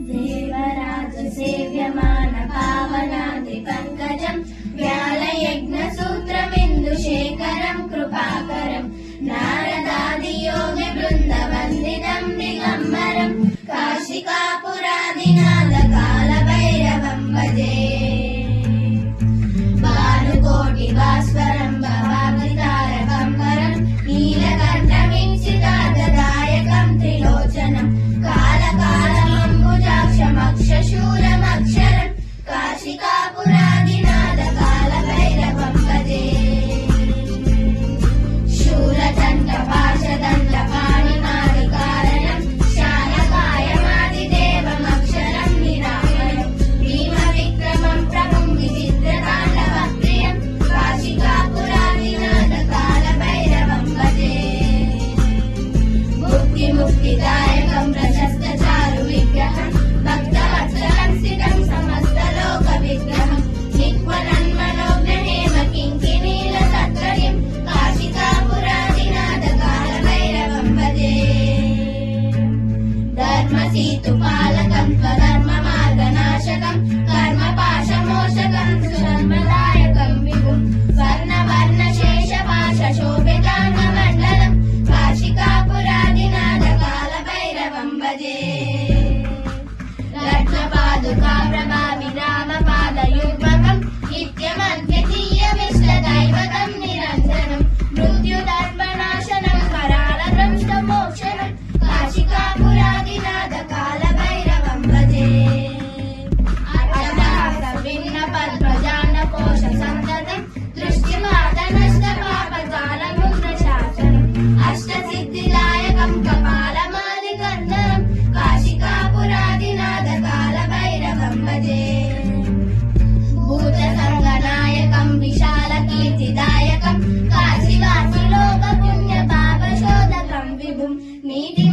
देवराज सेव्यमान पावनाद्रि पंकजं व्यालयज्ञसूत्रमिन्दुशेखरं कृपाकरं नारदादि योगि वृन्दवन्दितं दिगम्बरं काशिकापुरादिनाथ कालभैरवं भजे भानुकोटि भास्वरं भवामृतारकम्बरं नीलकण्ठमीक्षितार्थदायकं त्रिलोचनं कालकालमम्बुजाक्षमक्षशूलमक्षरं काशिकापुरादिनाथ कालभैरवं भजे शूलदण्डपाशदण्डपाणिमादिकारणं शानकायमादिदेवमक्षरं निरामयं भीमविक्रमं प्रभुं विचित्रताण्डवप्रियं काशिकापुरादिनाथ कालभैरवं भजे मुक्तिदायकं प्रशस्तचारु विग्रहं भक्तवत्सलं स्थितं समस्तलोकविग्रहं निक्वलन्मनोग्रहेम किङ्किणीलसत्करिं काशिकापुरादिनाथ कालभैरवं भजे धर्मसेतुपालकं स्वधर्ममार्गनाशकं कर्मपाशमोचकं सुधर्मदायकं विभुं स्वर्णवर्णशेषपाशशोभिताङ्गमण्डलं काशिकापुरादिनाथ कालभैरवं भजे रत्नपादुका प्रभाविरामपादयुग्मकं नित्यमद्वितीयमिष्टदैवतं निरञ्जनं मृत्युदर्पणाशनं करालदंष्टमोक्षणं काशिकापुरादिनाथ कालभैरवं भजे अट्टहासभिन्नपद्मजाण्डकोशसन्ततं दृष्टिमादनष्टपापजालमुग्नशासनम् अष्टसिद्धिदायकं कपालमादिकन्दरं काशिकापुरादिनाथ कालभैरवं भजे भूतसङ्गनायकं विशालकीर्तिदायकं काशीवासिलोकपुण्यपापशोधकं विभुं नीति